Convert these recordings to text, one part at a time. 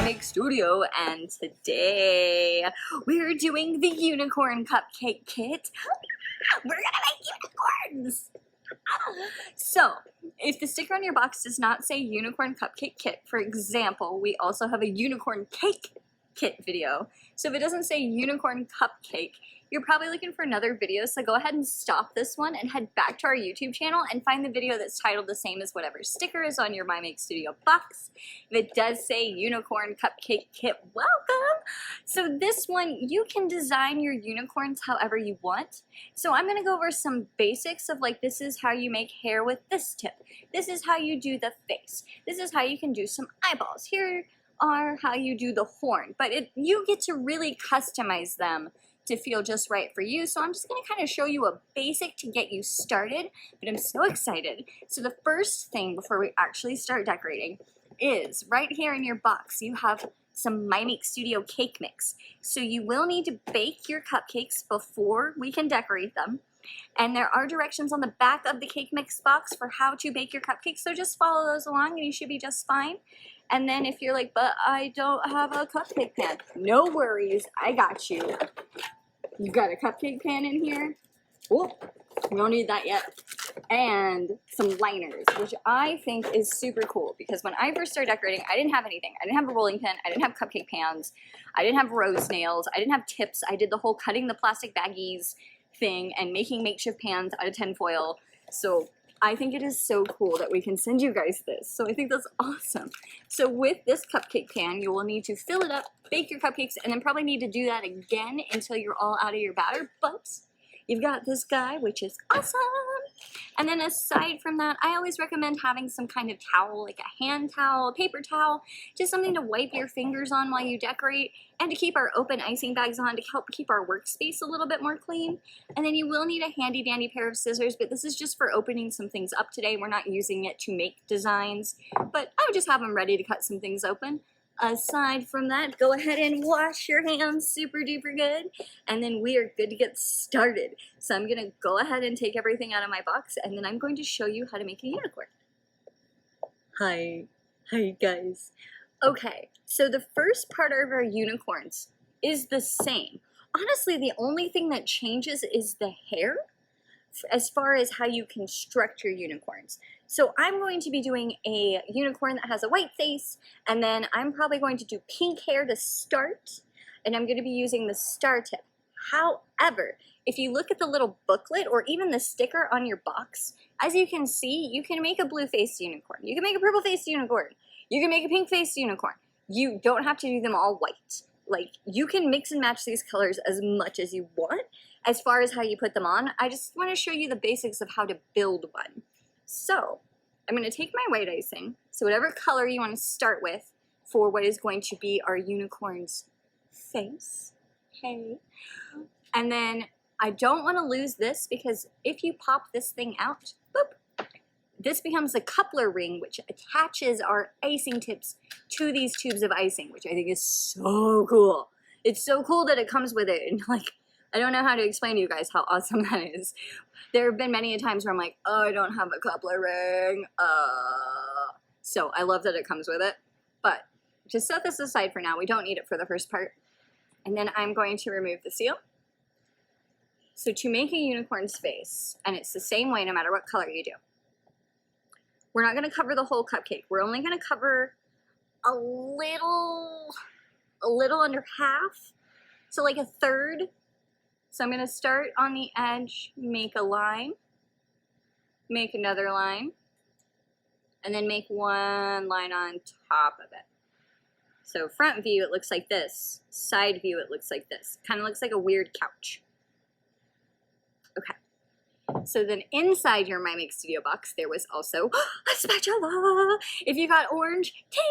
Make Studio, and today we're doing the unicorn cupcake kit. We're gonna make unicorns! So, if the sticker on your box does not say unicorn cupcake kit, for example, we also have a unicorn cake kit video. So if it doesn't say unicorn cupcake, you're probably looking for another video, so go ahead and stop this one and head back to our YouTube channel and find the video that's titled the same as whatever sticker is on your My Make Studio box. If it does say unicorn cupcake kit, welcome! So this one, you can design your unicorns however you want. So I'm gonna go over some basics of like, this is how you make hair with this tip. This is how you do the face. This is how you can do some eyeballs. Here are how you do the horn, but you get to really customize them to feel just right for you. So I'm just gonna kind of show you a basic to get you started, but I'm so excited. So the first thing before we actually start decorating is right here in your box, you have some My Make Studio cake mix. So you will need to bake your cupcakes before we can decorate them. And there are directions on the back of the cake mix box for how to bake your cupcakes, so just follow those along and you should be just fine. And then if you're like, but I don't have a cupcake pan, no worries, I got you. You've got a cupcake pan in here. Oh, we don't need that yet. And some liners, which I think is super cool because when I first started decorating, I didn't have anything. I didn't have a rolling pin. I didn't have cupcake pans. I didn't have rose nails. I didn't have tips. I did the whole cutting the plastic baggies thing and making makeshift pans out of tinfoil. So I think it is so cool that we can send you guys this. So I think that's awesome. So with this cupcake pan, you will need to fill it up, bake your cupcakes, and then probably need to do that again until you're all out of your batter. But you've got this guy, which is awesome. And then aside from that, I always recommend having some kind of towel, like a hand towel, paper towel, just something to wipe your fingers on while you decorate, and to keep our open icing bags on to help keep our workspace a little bit more clean. And then you will need a handy dandy pair of scissors, but this is just for opening some things up today. We're not using it to make designs, but I would just have them ready to cut some things open. Aside from that, go ahead and wash your hands super duper good, and then we are good to get started. So I'm gonna go ahead and take everything out of my box, and then I'm going to show you how to make a unicorn. Hi guys. Okay, so the first part of our unicorns is the same. Honestly, the only thing that changes is the hair as far as how you construct your unicorns. So I'm going to be doing a unicorn that has a white face, and then I'm probably going to do pink hair to start, and I'm going to be using the star tip. However, if you look at the little booklet or even the sticker on your box, as you can see, you can make a blue-faced unicorn. You can make a purple-faced unicorn. You can make a pink-faced unicorn. You don't have to do them all white. Like, you can mix and match these colors as much as you want. As far as how you put them on, I just want to show you the basics of how to build one. So, I'm going to take my white icing, so whatever color you want to start with for what is going to be our unicorn's face. Hey. And then, I don't want to lose this because if you pop this thing out, boop, this becomes a coupler ring which attaches our icing tips to these tubes of icing, which I think is so cool. It's so cool that it comes with it, and like, I don't know how to explain to you guys how awesome that is. There have been many a times where I'm like, oh, I don't have a coupler ring. So I love that it comes with it. But just set this aside for now. We don't need it for the first part. And then I'm going to remove the seal. So to make a unicorn's face, and it's the same way no matter what color you do, we're not going to cover the whole cupcake. We're only going to cover a little under half. So like a third. So I'm going to start on the edge, make a line, make another line, and then make one line on top of it. So front view, it looks like this. Side view, it looks like this. Kind of looks like a weird couch. Okay. So then inside your My Make Studio box, there was also a spatula. If you got orange, ting!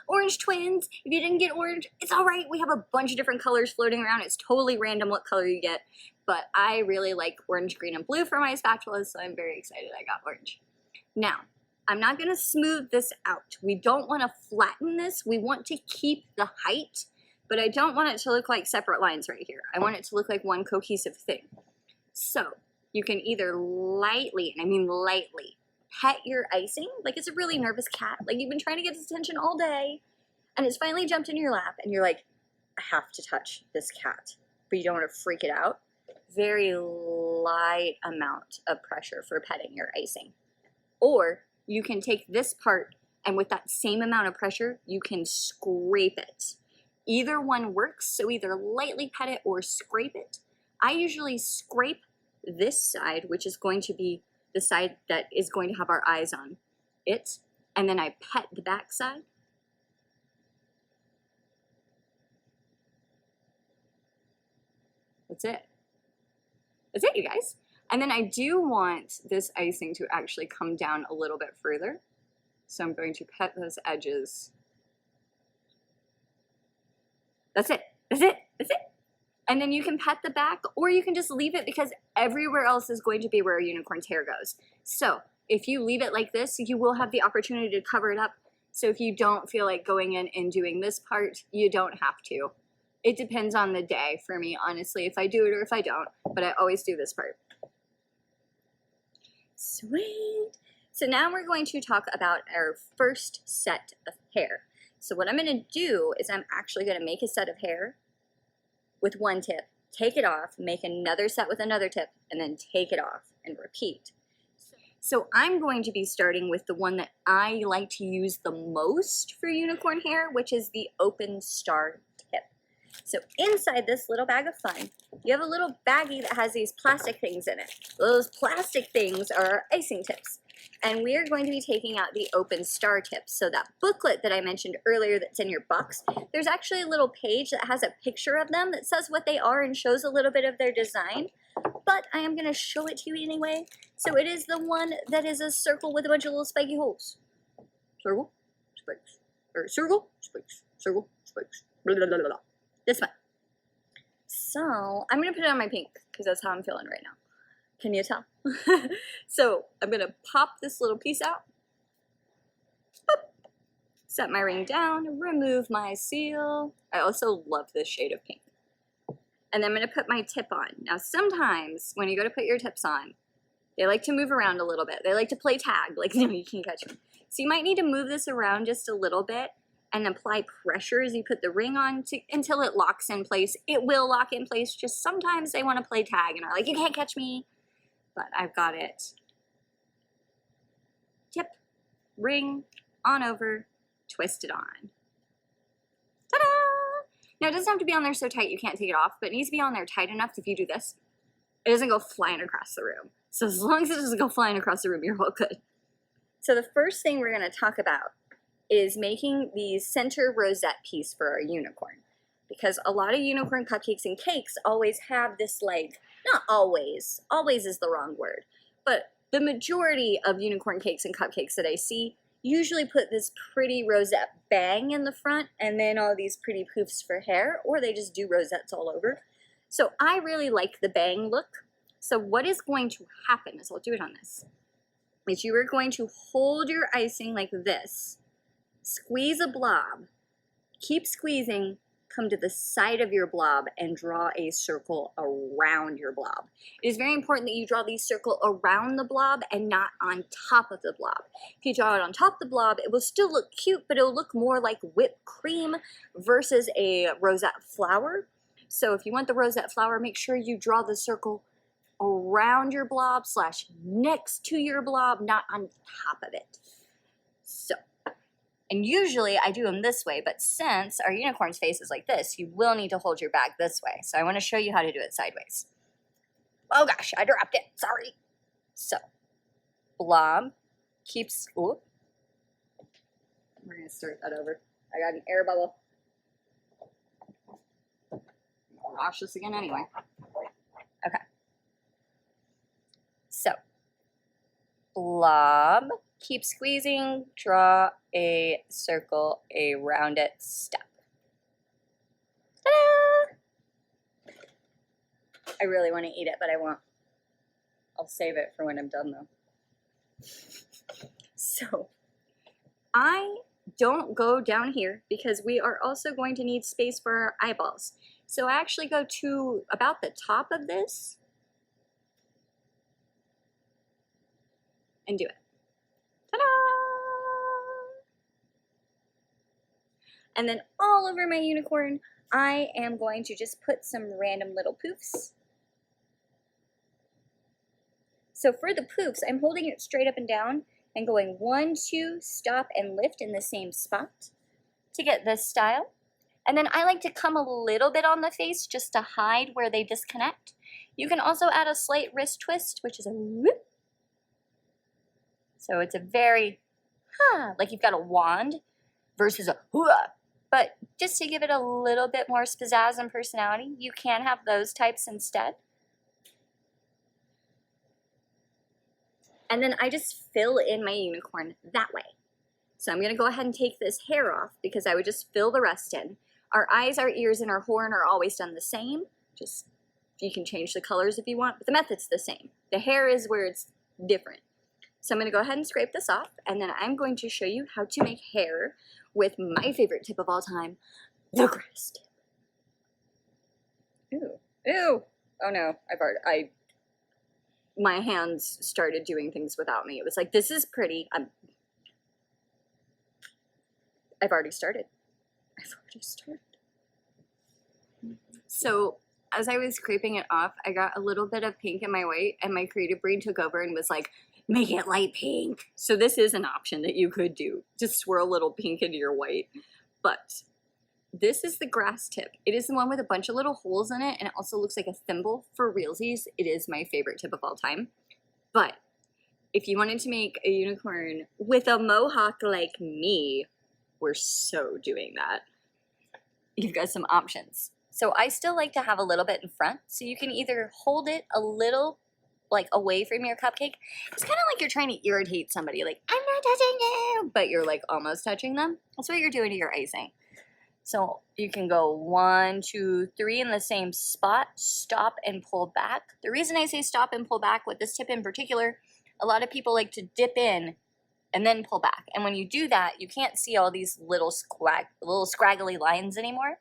Orange twins. If you didn't get orange, it's all right. We have a bunch of different colors floating around. It's totally random what color you get. But I really like orange, green, and blue for my spatulas, so I'm very excited I got orange. Now, I'm not going to smooth this out. We don't want to flatten this. We want to keep the height, but I don't want it to look like separate lines right here. I want it to look like one cohesive thing. So, you can either lightly, and I mean lightly, pet your icing, like it's a really nervous cat, like you've been trying to get its attention all day, and it's finally jumped in your lap and you're like, I have to touch this cat, but you don't want to freak it out, very light amount of pressure for petting your icing. Or you can take this part and with that same amount of pressure, you can scrape it. Either one works, so either lightly pet it or scrape it. I usually scrape this side, which is going to be the side that is going to have our eyes on it, and then I pet the back side. That's it. That's it, you guys. And then I do want this icing to actually come down a little bit further. So I'm going to pet those edges. That's it. That's it. That's it. And then you can pet the back, or you can just leave it because everywhere else is going to be where a unicorn's hair goes. So if you leave it like this, you will have the opportunity to cover it up. So if you don't feel like going in and doing this part, you don't have to. It depends on the day for me, honestly, if I do it or if I don't, but I always do this part. Sweet. So now we're going to talk about our first set of hair. So what I'm going to do is I'm actually going to make a set of hair with one tip, take it off, make another set with another tip, and then take it off and repeat. So I'm going to be starting with the one that I like to use the most for unicorn hair, which is the open star tip. So inside this little bag of fun, you have a little baggie that has these plastic things in it. Those plastic things are our icing tips. And we are going to be taking out the open star tips. So that booklet that I mentioned earlier that's in your box, there's actually a little page that has a picture of them that says what they are and shows a little bit of their design. But I am going to show it to you anyway. So it is the one that is a circle with a bunch of little spiky holes. Circle, spikes, or circle, spikes, circle, spikes, blah, blah, blah, blah, blah. This one. So I'm going to put it on my pink because that's how I'm feeling right now. Can you tell? So I'm going to pop this little piece out. Boop. Set my ring down, remove my seal. I also love this shade of pink. And then I'm going to put my tip on. Now sometimes when you go to put your tips on, they like to move around a little bit. They like to play tag, like, no, you can't catch me. So you might need to move this around just a little bit and apply pressure as you put the ring on until it locks in place. It will lock in place, just sometimes they want to play tag and are like, you can't catch me. But I've got it. Tip, ring, on over, twist it on. Ta-da! Now it doesn't have to be on there so tight you can't take it off, but it needs to be on there tight enough if you do this, it doesn't go flying across the room. So as long as it doesn't go flying across the room, you're all good. So the first thing we're going to talk about is making the center rosette piece for our unicorn. Because a lot of unicorn cupcakes and cakes always have this, like, not always is the wrong word, but the majority of unicorn cakes and cupcakes that I see usually put this pretty rosette bang in the front and then all these pretty poofs for hair, or they just do rosettes all over. So I really like the bang look. So what is going to happen is, I'll do it on this, is you are going to hold your icing like this, squeeze a blob, keep squeezing, come to the side of your blob and draw a circle around your blob. It is very important that you draw the circle around the blob and not on top of the blob. If you draw it on top of the blob, it will still look cute, but it'll look more like whipped cream versus a rosette flower. So if you want the rosette flower, make sure you draw the circle around your blob / next to your blob, not on top of it. So, and usually I do them this way, but since our unicorn's face is like this, you will need to hold your bag this way. So I want to show you how to do it sideways. Oh gosh, I dropped it, sorry. So, blob keeps, ooh, we're gonna start that over. I got an air bubble. I'll wash this again anyway. Okay. So, blob, keep squeezing, draw a circle around it, step. Ta-da! I really want to eat it, but I won't. I'll save it for when I'm done though. So, I don't go down here because we are also going to need space for our eyeballs. So I actually go to about the top of this and do it. Ta-da! And then all over my unicorn, I am going to just put some random little poofs. So for the poofs, I'm holding it straight up and down and going 1, 2, stop and lift in the same spot to get this style. And then I like to come a little bit on the face just to hide where they disconnect. You can also add a slight wrist twist, which is a whoop. So it's a very, like you've got a wand versus a hua. But just to give it a little bit more pizzazz and personality, you can have those types instead. And then I just fill in my unicorn that way. So I'm going to go ahead and take this hair off because I would just fill the rest in. Our eyes, our ears, and our horn are always done the same. Just, you can change the colors if you want, but the method's the same. The hair is where it's different. So I'm going to go ahead and scrape this off, and then I'm going to show you how to make hair with my favorite tip of all time, the grass tip. Ew. Ew. Oh no, my hands started doing things without me. It was like, this is pretty. I've already started. So as I was scraping it off, I got a little bit of pink in my white, and my creative brain took over and was like, make it light pink. So this is an option that you could do. Just swirl a little pink into your white. But this is the grass tip. It is the one with a bunch of little holes in it, and it also looks like a thimble. For realsies, it is my favorite tip of all time. But if you wanted to make a unicorn with a mohawk like me, we're so doing that. You've got some options. So I still like to have a little bit in front. So you can either hold it a little like away from your cupcake. It's kind of like you're trying to irritate somebody, like, I'm not touching you, but you're like almost touching them. That's what you're doing to your icing. So you can go 1, 2, 3 in the same spot, stop and pull back. The reason I say stop and pull back with this tip in particular, a lot of people like to dip in and then pull back. And when you do that, you can't see all these little scraggly lines anymore.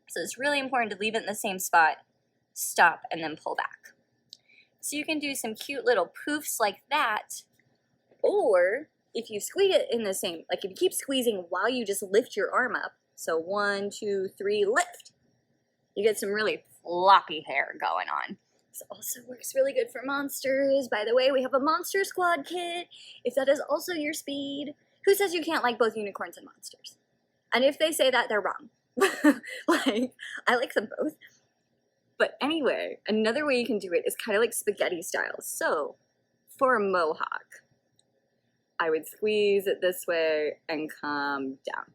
So it's really important to leave it in the same spot, stop, and then pull back. So you can do some cute little poofs like that, or if you squeeze it in the same, like if you keep squeezing while you just lift your arm up, so 1, 2, 3, lift, you get some really floppy hair going on. This also works really good for monsters. By the way, we have a Monster Squad kit, if that is also your speed. Who says you can't like both unicorns and monsters? And if they say that, they're wrong. Like, I like them both. But anyway, another way you can do it is kind of like spaghetti style. So, for a mohawk, I would squeeze it this way and come down.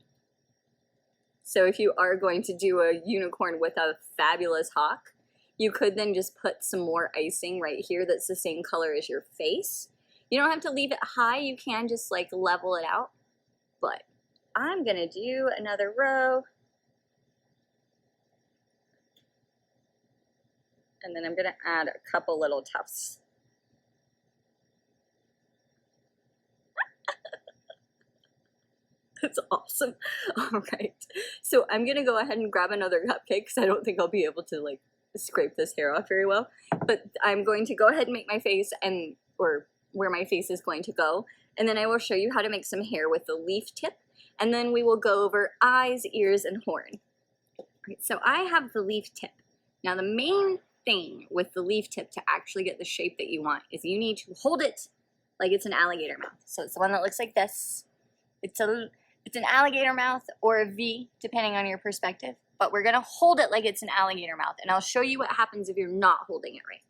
So if you are going to do a unicorn with a fabulous hawk, you could then just put some more icing right here that's the same color as your face. You don't have to leave it high, you can just like level it out. But I'm gonna do another row. And then I'm gonna add a couple little tufts. That's awesome. All right. So I'm gonna go ahead and grab another cupcake because I don't think I'll be able to like scrape this hair off very well. But I'm going to go ahead and make my face or where my face is going to go. And then I will show you how to make some hair with the leaf tip. And then we will go over eyes, ears, and horn. Right, so I have the leaf tip. Now the main thing with the leaf tip to actually get the shape that you want is you need to hold it like it's an alligator mouth. So it's the one that looks like this. It's an alligator mouth or a V, depending on your perspective. But we're gonna hold it like it's an alligator mouth, and I'll show you what happens if you're not holding it right.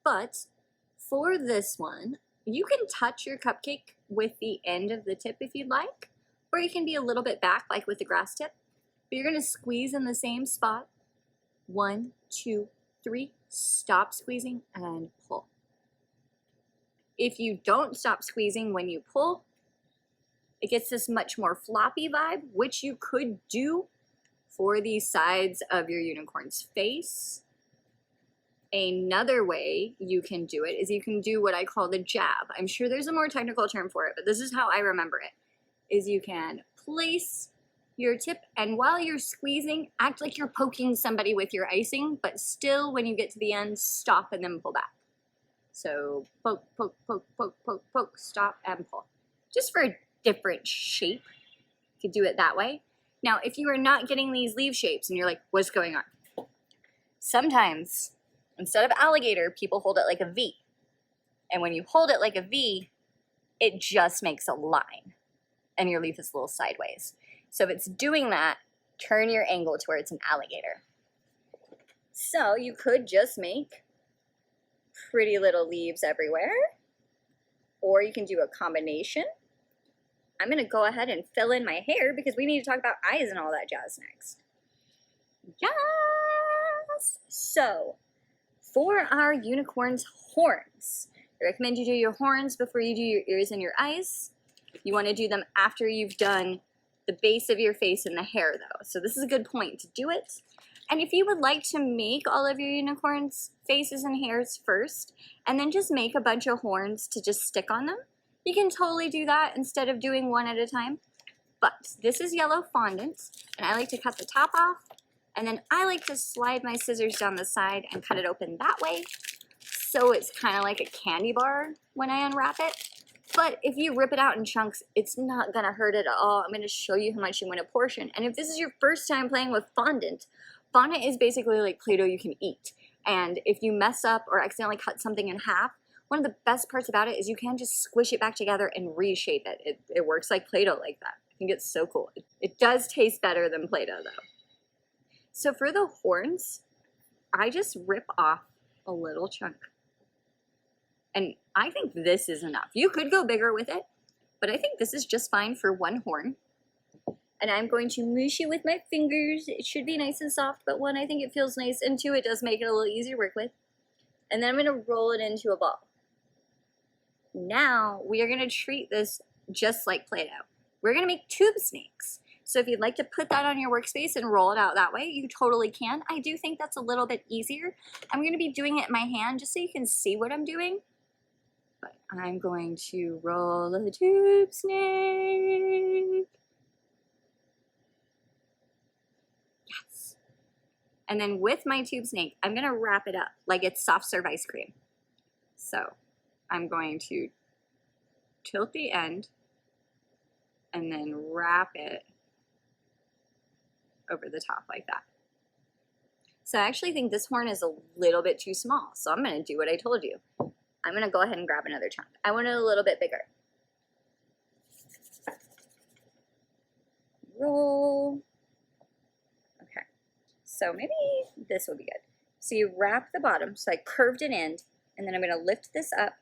But for this one, you can touch your cupcake with the end of the tip if you'd like, or you can be a little bit back like with the grass tip. But you're gonna squeeze in the same spot. 1, 2, 3, stop squeezing and pull. If you don't stop squeezing when you pull, it gets this much more floppy vibe, which you could do for the sides of your unicorn's face. Another way you can do it is you can do what I call the jab. I'm sure there's a more technical term for it, but this is how I remember it, is you can place your tip, and while you're squeezing, act like you're poking somebody with your icing, but still, when you get to the end, stop and then pull back. So poke, poke, poke, poke, poke, poke, stop, and pull. Just for a different shape, you could do it that way. Now, if you are not getting these leaf shapes and you're like, what's going on? Sometimes, instead of alligator, people hold it like a V. And when you hold it like a V, it just makes a line. And your leaf is a little sideways. So if it's doing that, turn your angle to where it's an alligator. So you could just make pretty little leaves everywhere. Or you can do a combination. I'm going to go ahead and fill in my hair because we need to talk about eyes and all that jazz next. Yes! So, for our unicorn's horns, I recommend you do your horns before you do your ears and your eyes. You want to do them after you've done the base of your face and the hair, though. So this is a good point to do it. And if you would like to make all of your unicorn's faces and hairs first, and then just make a bunch of horns to just stick on them, you can totally do that instead of doing one at a time. But this is yellow fondant, and I like to cut the top off, and then I like to slide my scissors down the side and cut it open that way, so it's kind of like a candy bar when I unwrap it. But if you rip it out in chunks, it's not gonna hurt at all. I'm gonna show you how much you want to portion. And if this is your first time playing with fondant, fondant is basically like Play-Doh you can eat. And if you mess up or accidentally cut something in half, one of the best parts about it is you can just squish it back together and reshape it. It works like Play-Doh like that. I think it's so cool. It does taste better than Play-Doh though. So for the horns, I just rip off a little chunk. And I think this is enough. You could go bigger with it, but I think this is just fine for one horn. And I'm going to mush it with my fingers. It should be nice and soft, but one, I think it feels nice, and two, it does make it a little easier to work with. And then I'm gonna roll it into a ball. Now, we are gonna treat this just like Play-Doh. We're gonna make tube snakes. So if you'd like to put that on your workspace and roll it out that way, you totally can. I do think that's a little bit easier. I'm gonna be doing it in my hand just so you can see what I'm doing. But I'm going to roll a tube snake. Yes. And then with my tube snake, I'm gonna wrap it up like it's soft serve ice cream. So I'm going to tilt the end and then wrap it over the top like that. So I actually think this horn is a little bit too small, so I'm gonna do what I told you. I'm gonna go ahead and grab another chunk. I want it a little bit bigger. Roll. Okay, so maybe this will be good. So you wrap the bottom, so I curved an end, and then I'm gonna lift this up,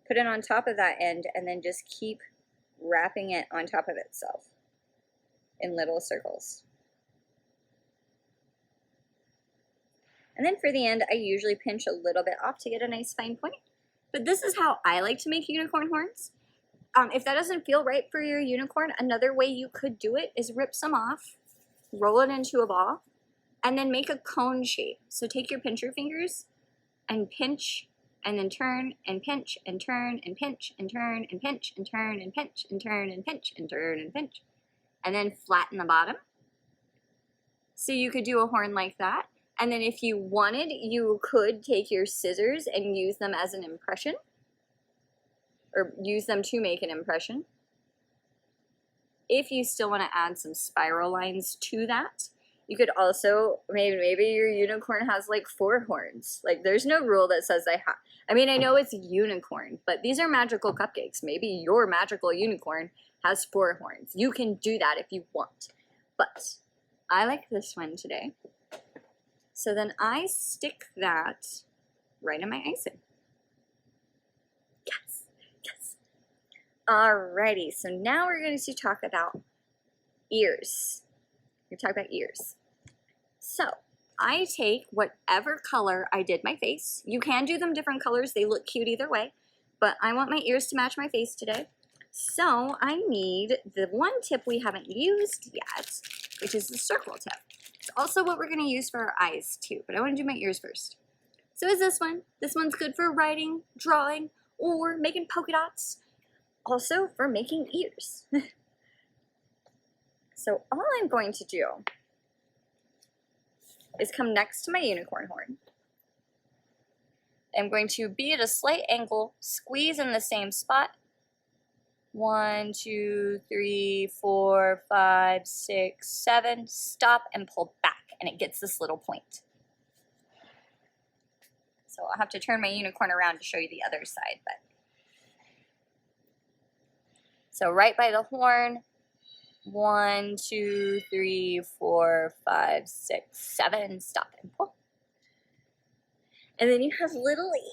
put it on top of that end, and then just keep wrapping it on top of itself in little circles. And then for the end, I usually pinch a little bit off to get a nice fine point. But this is how I like to make unicorn horns. If that doesn't feel right for your unicorn, another way you could do it is rip some off, roll it into a ball, and then make a cone shape. So take your pincher fingers and pinch, and then turn and pinch and turn and pinch and turn and pinch and turn and pinch and turn and pinch and turn and pinch. And then flatten the bottom. So you could do a horn like that. And then if you wanted, you could take your scissors and use them as an impression, or use them to make an impression. If you still want to add some spiral lines to that, you could also, maybe your unicorn has like 4 horns. Like there's no rule that says they have. I mean, I know it's a unicorn, but these are magical cupcakes. Maybe your magical unicorn has 4 horns. You can do that if you want. But I like this one today. So then I stick that right in my icing. Yes, yes. Alrighty, so now we're going to talk about ears. We're talking about ears. So I take whatever color I did my face. You can do them different colors. They look cute either way. But I want my ears to match my face today. So I need the one tip we haven't used yet, which is the circle tip. It's also what we're going to use for our eyes too, but I want to do my ears first. So is this one. This one's good for writing, drawing, or making polka dots. Also for making ears. So all I'm going to do is come next to my unicorn horn. I'm going to be at a slight angle, squeeze in the same spot, 1, 2, 3, 4, 5, 6, 7. Stop and pull back, and it gets this little point. So I'll have to turn my unicorn around to show you the other side. But so right by the horn, 1, 2, 3, 4, 5, 6, 7. Stop and pull. And then you have little ears.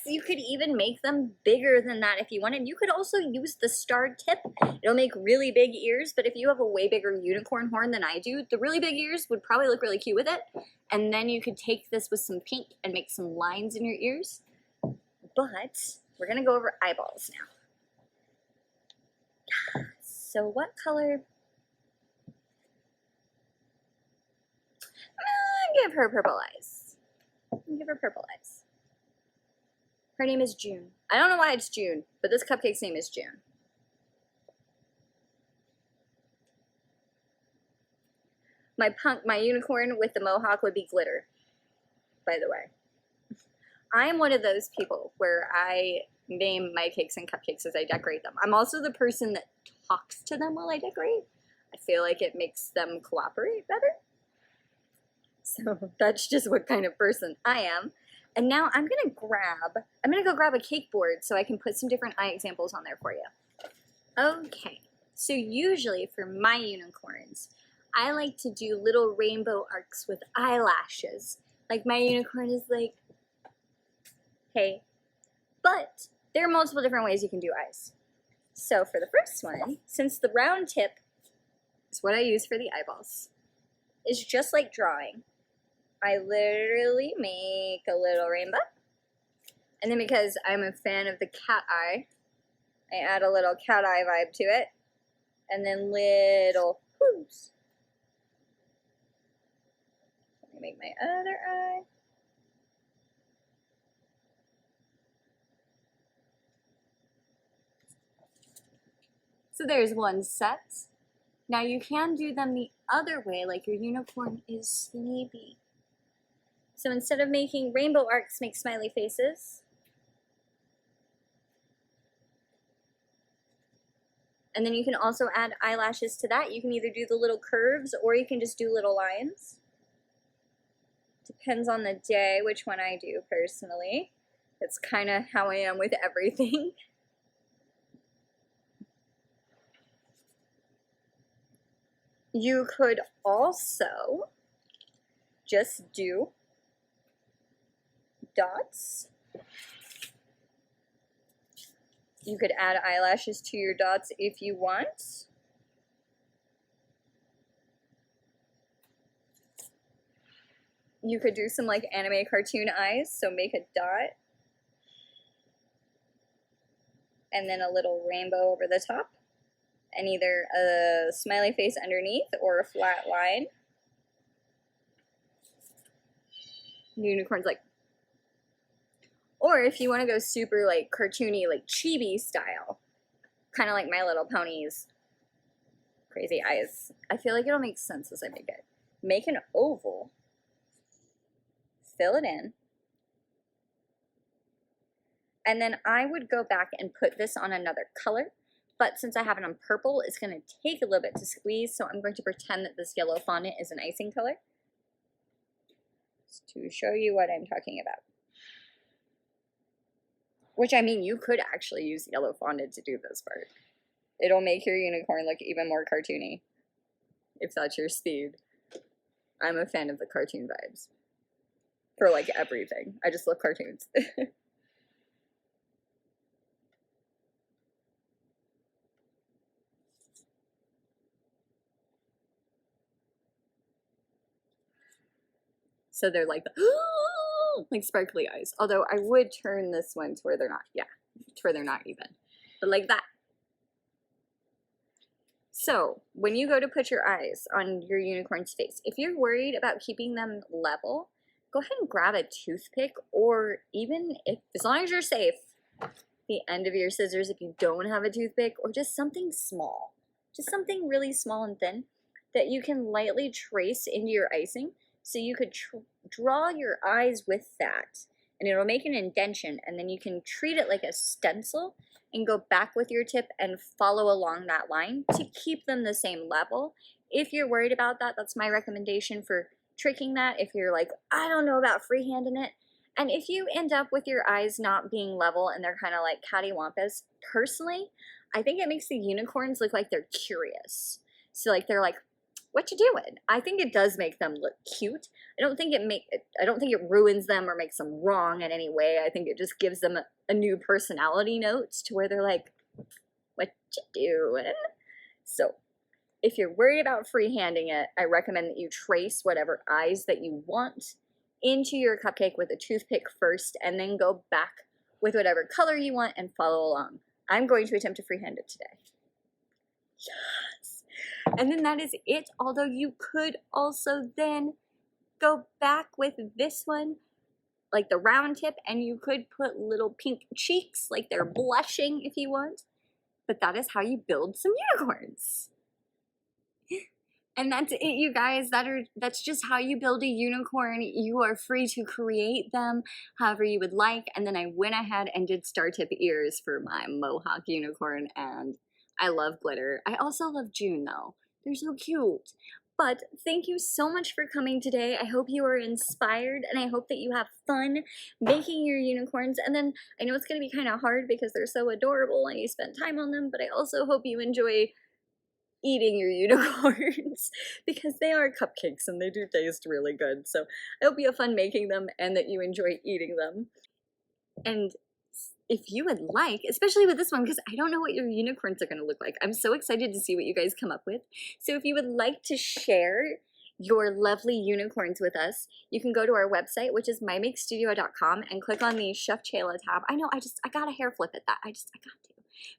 You could even make them bigger than that if you wanted. You could also use the starred tip. It'll make really big ears, but if you have a way bigger unicorn horn than I do, the really big ears would probably look really cute with it. And then you could take this with some paint and make some lines in your ears. But we're gonna go over eyeballs now. So what color? Give her purple eyes. Give her purple eyes. Her name is June. I don't know why it's June, but this cupcake's name is June. My unicorn with the mohawk would be Glitter, by the way. I am one of those people where I name my cakes and cupcakes as I decorate them. I'm also the person that talks to them while I decorate. I feel like it makes them cooperate better. So that's just what kind of person I am. And now I'm gonna go grab a cake board so I can put some different eye examples on there for you. Okay, so usually for my unicorns, I like to do little rainbow arcs with eyelashes. Like my unicorn is like, hey. But there are multiple different ways you can do eyes. So for the first one, since the round tip is what I use for the eyeballs, is just like drawing. I literally make a little rainbow. And then because I'm a fan of the cat eye, I add a little cat eye vibe to it. And then little whoos. Let me make my other eye. So there's one set. Now you can do them the other way, like your unicorn is sleepy. So instead of making rainbow arcs, make smiley faces. And then you can also add eyelashes to that. You can either do the little curves or you can just do little lines. Depends on the day which one I do personally. It's kind of how I am with everything. You could also just do dots. You could add eyelashes to your dots if you want. You could do some like anime cartoon eyes, so make a dot. And then a little rainbow over the top. And either a smiley face underneath or a flat line. Unicorn's like. Or if you want to go super like cartoony, like chibi style, kind of like My Little Pony's crazy eyes. I feel like it'll make sense as I make it. Make an oval, fill it in, and then I would go back and put this on another color. But since I have it on purple, it's going to take a little bit to squeeze, so I'm going to pretend that this yellow fondant is an icing color. Just to show you what I'm talking about. Which, I mean, you could actually use yellow fondant to do this part. It'll make your unicorn look even more cartoony, if that's your speed. I'm a fan of the cartoon vibes. For, like, everything. I just love cartoons. So they're like, like sparkly eyes. Although I would turn this one to where they're not. Yeah, to where they're not even. But like that. So when you go to put your eyes on your unicorn's face, if you're worried about keeping them level, go ahead and grab a toothpick, or even if, as long as you're safe, the end of your scissors if you don't have a toothpick, or just something small. Just something really small and thin that you can lightly trace into your icing. So you could draw your eyes with that. and it'll make an indentation, and then you can treat it like a stencil and go back with your tip and follow along that line to keep them the same level. If you're worried about that, that's my recommendation for tricking that. If you're like, I don't know about freehanding it, and if you end up with your eyes not being level and they're kind of like cattywampus, personally, I think it makes the unicorns look like they're curious. So like they're like, what you doing? I think it does make them look cute. I don't think it ruins them or makes them wrong in any way. I think it just gives them a new personality note to where they're like, what you doing? So if you're worried about freehanding it, I recommend that you trace whatever eyes that you want into your cupcake with a toothpick first, and then go back with whatever color you want and follow along. I'm going to attempt to freehand it today. Yes. And then that is it, although you could also then go back with this one, like the round tip, and you could put little pink cheeks, like they're blushing if you want. But that is how you build some unicorns. And that's it, you guys. That's just how you build a unicorn. You are free to create them however you would like. And then I went ahead and did star tip ears for my mohawk unicorn, and I love glitter. I also love June though. They're so cute. But thank you so much for coming today. I hope you are inspired, and I hope that you have fun making your unicorns. And then I know it's going to be kind of hard because they're so adorable and you spend time on them, but I also hope you enjoy eating your unicorns because they are cupcakes and they do taste really good. So I hope you have fun making them and that you enjoy eating them. And if you would like, especially with this one, because I don't know what your unicorns are going to look like. I'm so excited to see what you guys come up with. So if you would like to share your lovely unicorns with us, you can go to our website, which is mymakestudio.com, and click on the Chef Chayla tab. I know, I got a hair flip at that. I got to.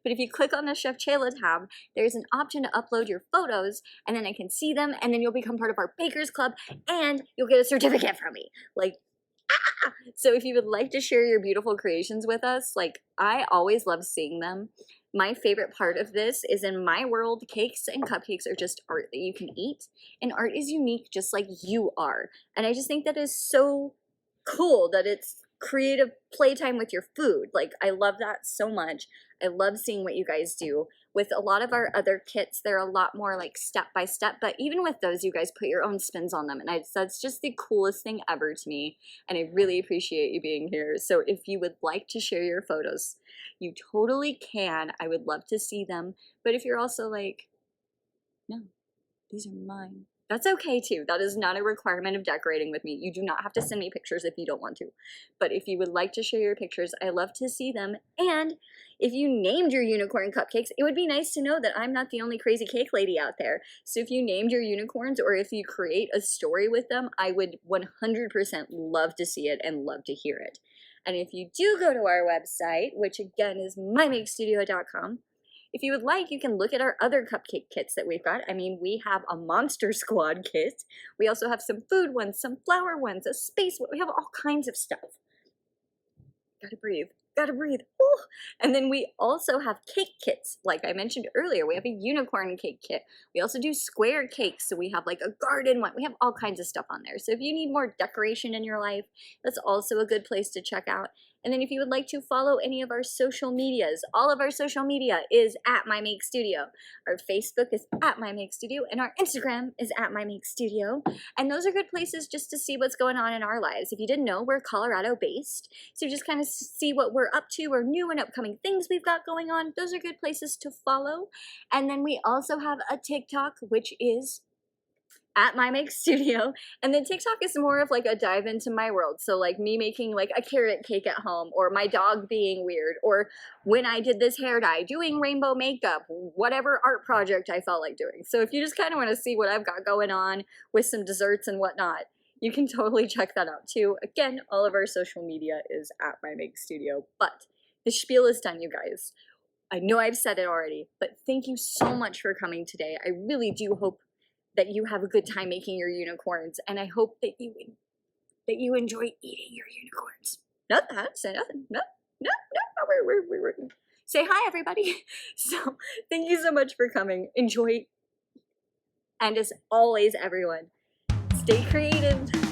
But if you click on the Chef Chayla tab, there's an option to upload your photos, and then I can see them, and then you'll become part of our Bakers Club, and you'll get a certificate from me. Like, ah! So if you would like to share your beautiful creations with us, like, I always love seeing them. My favorite part of this is, in my world, cakes and cupcakes are just art that you can eat, and art is unique just like you are. And I just think that is so cool that it's creative playtime with your food. Like, I love that so much. I love seeing what you guys do. With a lot of our other kits, they're a lot more like step by step, but even with those, you guys put your own spins on them, and that's just the coolest thing ever to me, and I really appreciate you being here. So if you would like to share your photos, you totally can. I would love to see them, but if you're also like, no, these are mine, that's okay too. That is not a requirement of decorating with me. You do not have to send me pictures if you don't want to. But if you would like to share your pictures, I love to see them. And if you named your unicorn cupcakes, it would be nice to know that I'm not the only crazy cake lady out there. So if you named your unicorns, or if you create a story with them, I would 100% love to see it and love to hear it. And if you do go to our website, which again is mymakestudio.com, if you would like, you can look at our other cupcake kits that we've got. I mean, we have a Monster Squad kit. We also have some food ones, some flower ones, a space one. We have all kinds of stuff. Gotta breathe. Gotta breathe. Ooh. And then we also have cake kits. Like I mentioned earlier, we have a unicorn cake kit. We also do square cakes. So we have like a garden one. We have all kinds of stuff on there. So if you need more decoration in your life, that's also a good place to check out. And then if you would like to follow any of our social medias, all of our social media is at MyMakeStudio. Our Facebook is at MyMakeStudio, and our Instagram is at MyMakeStudio. And those are good places just to see what's going on in our lives. If you didn't know, we're Colorado-based, so just kind of see what we're up to or new and upcoming things we've got going on. Those are good places to follow. And then we also have a TikTok, which is at MyMakeStudio, and then TikTok is more of like a dive into my world. So like me making like a carrot cake at home, or my dog being weird, or when I did this hair dye, doing rainbow makeup, whatever art project I felt like doing. So if you just kind of want to see what I've got going on with some desserts and whatnot, you can totally check that out too. Again, all of our social media is at MyMakeStudio. But the spiel is done, you guys. I know I've said it already, but thank you so much for coming today. I really do hope that you have a good time making your unicorns, and I hope that you enjoy eating your unicorns. Not that, say nothing. No. We're say hi, everybody. So thank you so much for coming. Enjoy, and as always, everyone, stay creative.